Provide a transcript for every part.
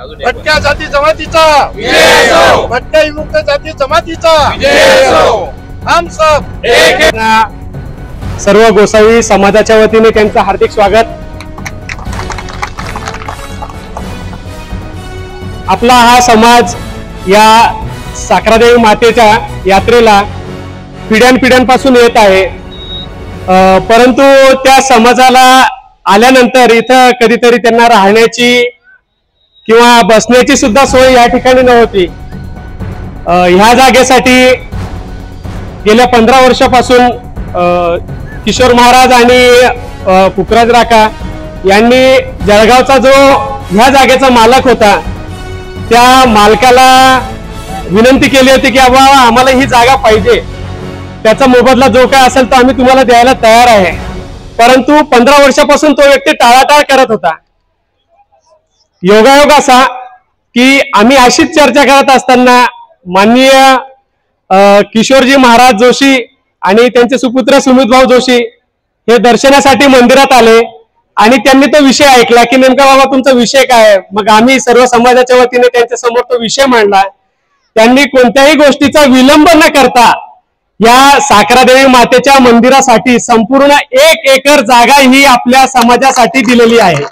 भटक्या जाती जमातीचा भटक्या विमुक्त जाती जमातीचा हम सब एक। सर्व गोसावी समाजाच्या वतीने त्यांचं हार्दिक स्वागत। आपला हा समाज या साखरादेवी मातेच्या यात्रेला पिढ्यानपिढ्यांपासून येत आहे, परंतु त्या समाजाला आल्यानंतर इथं कधीतरी त्यांना राहण्याची किंवा बसण्याची सुद्धा सोय या ठिकाणी नव्हती। ह्या जागेसाठी गेल्या 15 वर्षापासून किशोर महाराज आणि पुखराज राका यांनी जळगावचा जो ह्या जागेचा मालक होता त्या मालकाला विनंती केली होती की बाबा आम्हाला ही जागा पाहिजे, त्याचा मोबदला जो काय असेल तो आम्ही तुम्हाला द्यायला तयार आहे। परंतु 15 वर्षापासून तो व्यक्ती टाळाटाळ करत होता। योगायोग असा की आम्ही अशीच चर्चा करत असताना माननीय किशोरजी महाराज जोशी आणि त्यांचे सुपुत्र सुमित भाऊ जोशी हे दर्शनासाठी मंदिरात आले आणि त्यांनी तो विषय ऐकला की नेमका बाबा तुमचा विषय काय आहे। मग आम्ही सर्व समाजाच्या वतीने त्यांच्या समोर तो विषय मांडला। त्यांनी कोणत्याही गोष्टीचा विलंब न करता या साखरादेवी मातेच्या मंदिरासाठी संपूर्ण 1 एकर जागा ही आपल्या समाजासाठी दिलेली आहे।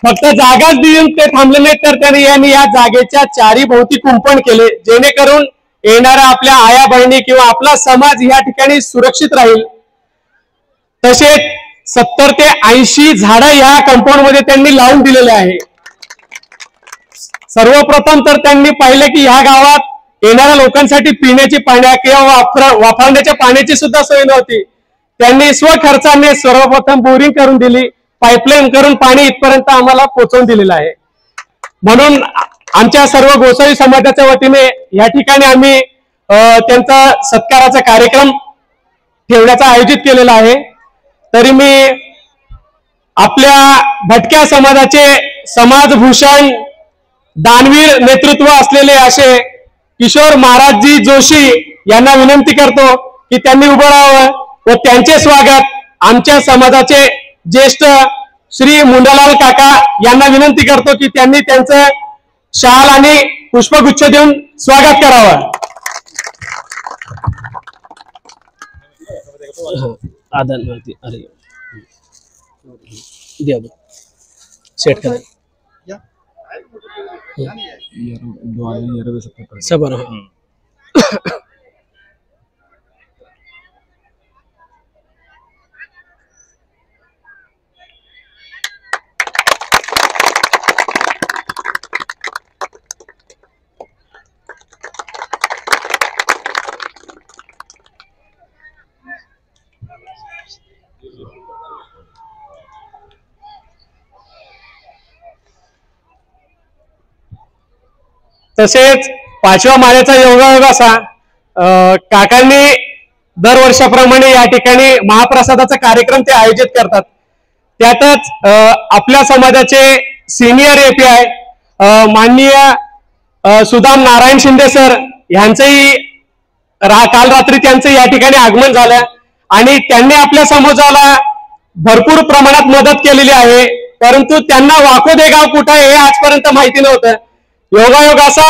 फक्त जागाच देऊन ते थांबले नाही, तर त्यांनी या जागेच्या चारी भोवती कुंपण केले, जेणेकरून येणाऱ्या आपल्या आया बहिणी किंवा आपला समाज या ठिकाणी सुरक्षित राहील। तसेच 70 ते 80 झाडं या कंपाऊंड मध्ये त्यांनी लावून दिलेले आहे। सर्वप्रथम तर त्यांनी पाहिले की ह्या गावात येणाऱ्या लोकांसाठी पिण्याची पाण्या किंवा वापरण्याच्या पाण्याची सुद्धा सोय नव्हती। त्यांनी स्वखर्चाने सर्वप्रथम बोरिंग करून दिली, पाईपलाईन करून पाणी इथपर्यंत आम्हाला पोहोचवून दिलेलं आहे। म्हणून आमच्या सर्व गोसावी समाजाच्या वतीने या ठिकाणी आम्ही त्यांचा सत्काराचा कार्यक्रम ठेवण्याचा आयोजित केलेला आहे। तरी मी आपल्या भटक्या समाजाचे समाजभूषण दानवीर नेतृत्व असलेले असे किशोर महाराजजी जोशी यांना विनंती करतो की त्यांनी उभं राहावं व त्यांचे स्वागत आमच्या समाजाचे ज्येष्ठ श्री मुंडालाल काका यांना विनंती करतो की त्यांनी त्यांचं शाल आणि पुष्पगुच्छ देऊन स्वागत करावं। आदान वरती अरे द्या सेट करा सबर। तसेच 5व्या माळ्याचा योगायोग असा काकांनी दरवर्षाप्रमाणे या ठिकाणी महाप्रसादाचा कार्यक्रम ते आयोजित करतात। त्यातच आपल्या समाजाचे सिनियर एपीआय माननीय सुदाम नारायण शिंदे सर यांचंही काल रात्री त्यांचं या ठिकाणी आगमन झालं आणि त्यांनी आपल्या समाजाला भरपूर प्रमाणात मदत केलेली आहे, परंतु त्यांना वाकोदे गाव कुठं आहे हे आजपर्यंत माहिती नव्हतं। योगायोग असा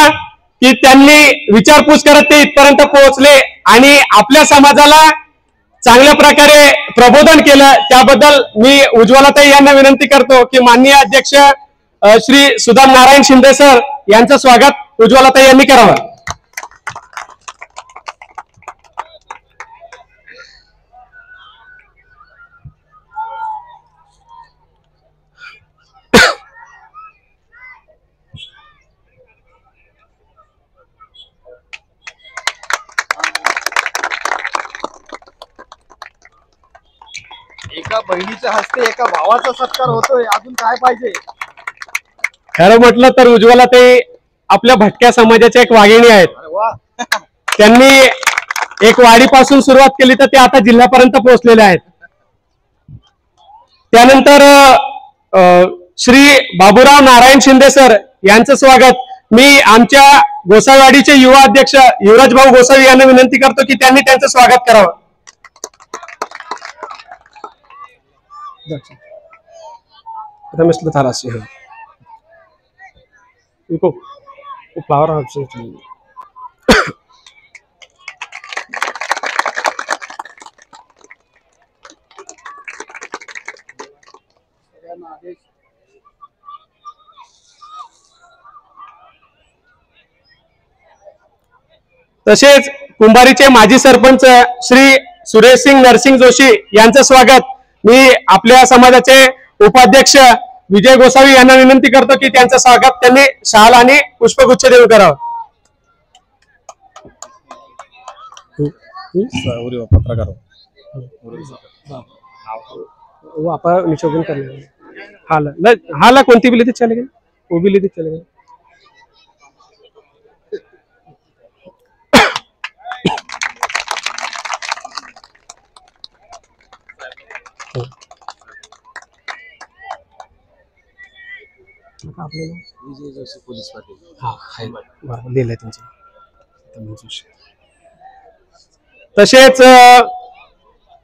की त्यांनी विचारपूस करत ते इथपर्यंत पोहोचले आणि आपल्या समाजाला चांगल्या प्रकारे प्रबोधन केलं। त्याबद्दल मी उज्ज्वलाताई यांना विनंती करतो की माननीय अध्यक्ष श्री सुदाम नारायण शिंदे सर यांचं स्वागत उज्ज्वलाताई यांनी करावं। एका बहिणीच्या हस्ते एका भावाचा सत्कार होतोय, अजून काय पाहिजे। खरं म्हटलं तर उज्ज्वलाताई आपल्या भटक्या समाजाच्या एक वाघिणी आहेत। त्यांनी एक वाडीपासून सुरुवात केली तर ते आता जिल्ह्यापर्यंत पोहोचलेले आहेत। त्यानंतर श्री बाबूराव नारायण शिंदे सर यांचं स्वागत मी आमच्या गोसावीवाडीचे युवा अध्यक्ष युवराज भाऊ गोसावी यांना विनंती करतो की त्यांनी त्यांचं स्वागत करावं। रमेश थाराशी इको फ्लावर हाउस तसेच कुंभारीचे माजी सरपंच श्री सुरेश सिंग नरसिंग जोशी यांचं स्वागत मी आपल्या समाजाचे उपाध्यक्ष विजय गोसावी यांना विनंती करतो की त्यांचं स्वागत त्यांनी शाल आणि पुष्पगुच्छ देऊन करावं. पत्रकार वो आप निशोगन कर लेंगे हाला कोणती भी लेते चलेगा वो भी लेते चलेगा. विजय जोशी पोलीस पाटील हा बरोबर लिहिलंय त्यांचं. तसेच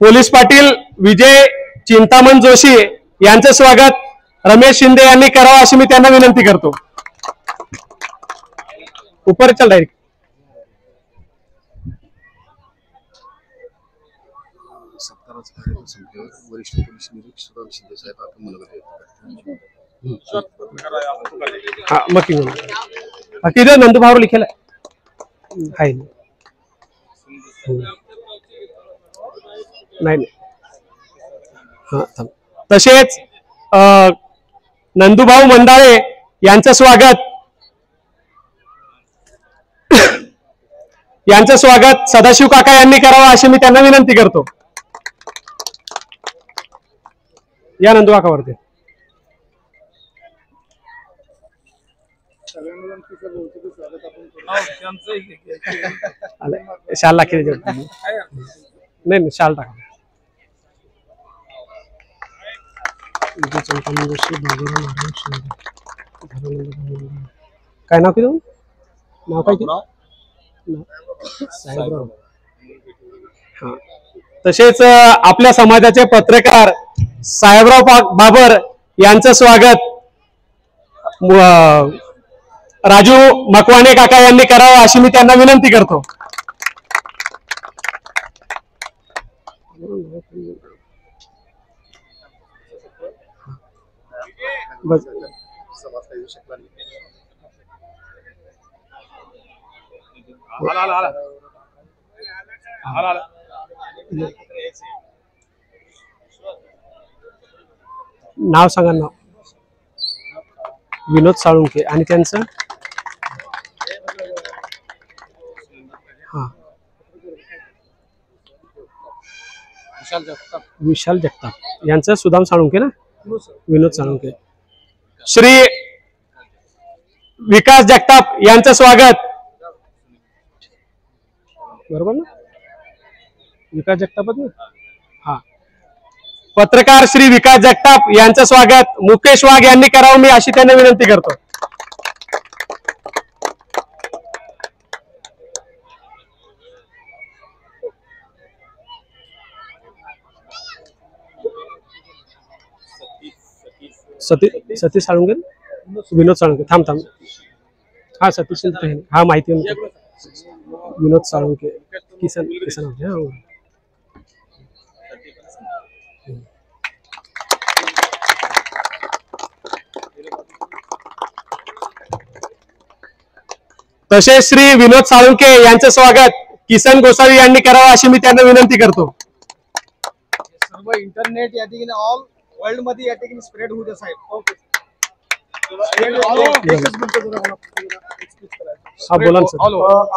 पोलीस पाटील विजय चिंतामण जोशी यांचं स्वागत रमेश शिंदे यांनी करावं अशी मी त्यांना विनंती करतो. ऊपर चल डायरेक्ट. वरिष्ठ पोलीस निरीक्षक सुदाम शिंदे साहेब आपण म्हणत हाँ मक्की किधर नंदू भावर लिखेल है नाही हाँ तसेच नंदूभाऊ मंदाळे यांचं स्वागत सदाशिव काका यांनी करावं अशी मी त्यांना विनंती करतो. या नंदू काकावरती शाल लाखी नाही शाल टाका. काय नाव किती नाव काय साहेबराव. हा तसेच आपल्या समाजाचे पत्रकार साहेबराव बाबर यांचं स्वागत राजू मकवाने काका यांनी करावं अशी मी त्यांना विनंती करतो. नाव सांगा. नाव विनोद साळुंके आणि त्यांचं हा विशाल जगताप यांचं सुदाम साळुंके ना विनोद साळुंके. श्री विकास जगताप यांचं स्वागत बरोबर ना विकास जगतापच ना हा पत्रकार श्री विकास जगताप यांचं स्वागत मुकेश वाघ यांनी करावं मी अशी त्यांना विनंती करतो. सतीश साळुंके विनोद साळुंके थांब हा सतीश हा माहिती विनोद साळुंके किसन तसेच श्री विनोद साळुंके यांचं स्वागत किसन गोसावी यांनी करावं अशी मी त्यांना विनंती करतो. सर्व इंटरनेट या ठिकाणी ऑल वर्ल्ड मध्ये या ठिकाणी स्प्रेड होऊ द्या साहेब. ओके हा बोला सर.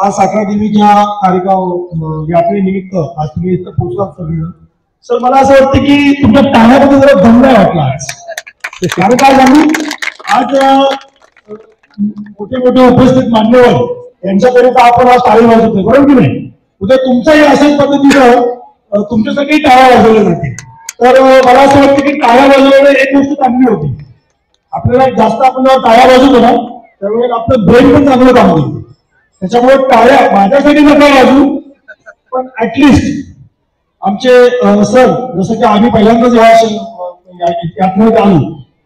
आज 11 देवीच्या कार्यक्रम यात्रेनिमित्त आज तुम्ही इथं पोहोचलात सगळेजण. सर मला असं वाटतं की तुमच्या टाळ्यामध्ये जरा दम नाही वाटला आज. कारण काय सांगू आज मोठे मोठे उपस्थित मान्यवर यांच्याकरिता आपण आज टाळी वाजवतोय बरोबर की नाही. उद्या तुमचाही अशाच पद्धतीनं तुमच्यासाठी टाळ्या वाजवल्या जातील. तर मला असं वाटतं की टाळ्या वाजवणं एक गोष्ट चांगली होती. आपल्याला जास्त आपण जेव्हा टाळ्या वाजवतो ना त्यावेळेला आपलं ब्रेन पण चांगलं काम करतो. त्याच्यामुळे टाळ्या माझ्यासाठी नका वाजू पण ऍटलिस्ट आमचे सर जसं की आम्ही पहिल्यांदाच यात्रेत आलो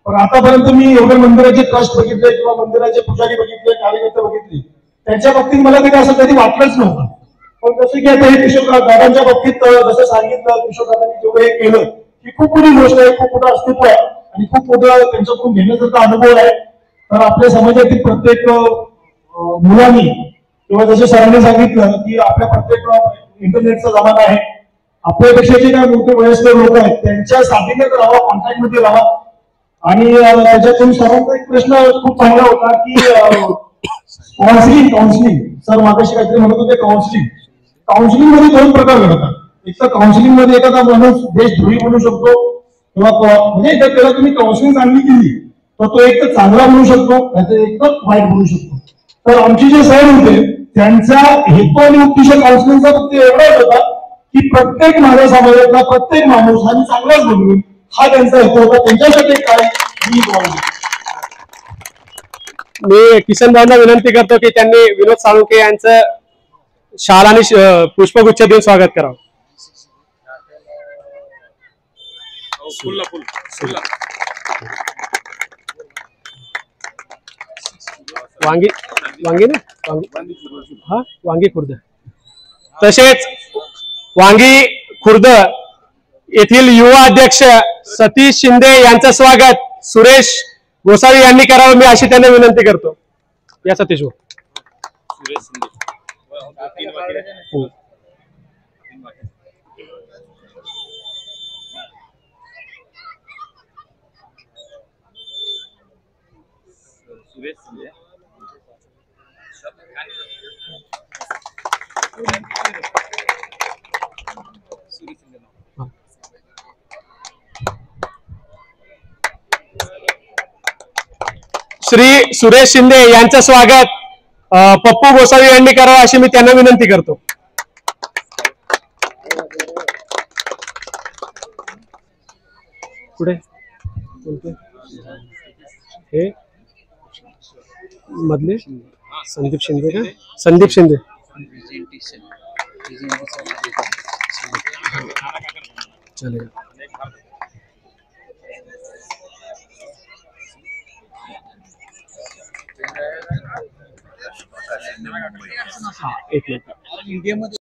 पण आतापर्यंत मी एवढे मंदिराचे ट्रस्ट बघितले किंवा मंदिराचे पुजारी बघितले, कार्यकर्ते बघितले, त्यांच्या बाबतीत मला कधी असं कधी वाटलंच नव्हतं. पण जसं की आता हे किशोर दादांच्या बाबतीत जसं सांगितलं, किशोर दादांनी जेवढं हे केलं ही खूप मोठी गोष्ट आहे, खूप मोठं अस्तित्व आहे आणि खूप मोठं त्यांच्याकडून घेण्यासारखा अनुभव आहे. तर आपल्या समाजातील प्रत्येक मुलांनी किंवा जसं सरांनी सांगितलं की आपल्या प्रत्येक इंटरनेटचा जमाना आहे, आपल्यापेक्षा जे काही मोठे वयस्कर लोक आहेत त्यांच्या साथीने राहा, कॉन्टॅक्ट मध्ये राहा. आणि त्याच्यातून सरांचा एक प्रश्न खूप चांगला होता की काउन्सिलिंग सर मागाशी काहीतरी म्हणत होते. काउन्सिलिंग मध्ये दोन प्रकार घडतात. एक तर काउन्सिलिंग मध्ये एखादा माणूस देशद्रोही बनू शकतो किंवा म्हणजे जर त्याला तुम्ही काउन्सिलिंग चांगली केली तर तो एक तर चांगला बनू शकतो, नाहीतर एक तर वाईट बनू शकतो. तर आमचे जे सर होते त्यांचा हेतू आणि उद्देश काउन्सिलिंगचा फक्त एवढाच होता की प्रत्येक माझ्या समाजातला प्रत्येक माणूस हा चांगलाच बनवेल, हा त्यांचा हेतू होता. त्यांच्यासाठी काय मी किसन भाऊंना विनंती करतो की त्यांनी विनोद साळुंखे यांचं शाल आणि पुष्पगुच्छ देऊन स्वागत करावं. वांगी वांगी ना हा वांगी खुर्द. तसेच वांगी खुर्द येथील युवा अध्यक्ष सतीश शिंदे यांचं स्वागत सुरेश गोसावी यांनी करावं, मी अशी त्यांना विनंती करतो. या सतीश भाऊ. श्री सुरेश शिंदे यांचं स्वागत पप्पू गोसावी यांनी करावं अशी मी त्यांना विनंती करतो. पुढे हे मधले संदीप शिंदे का? संदीप शिंदे. चलेगा. हाँ एक मिनट.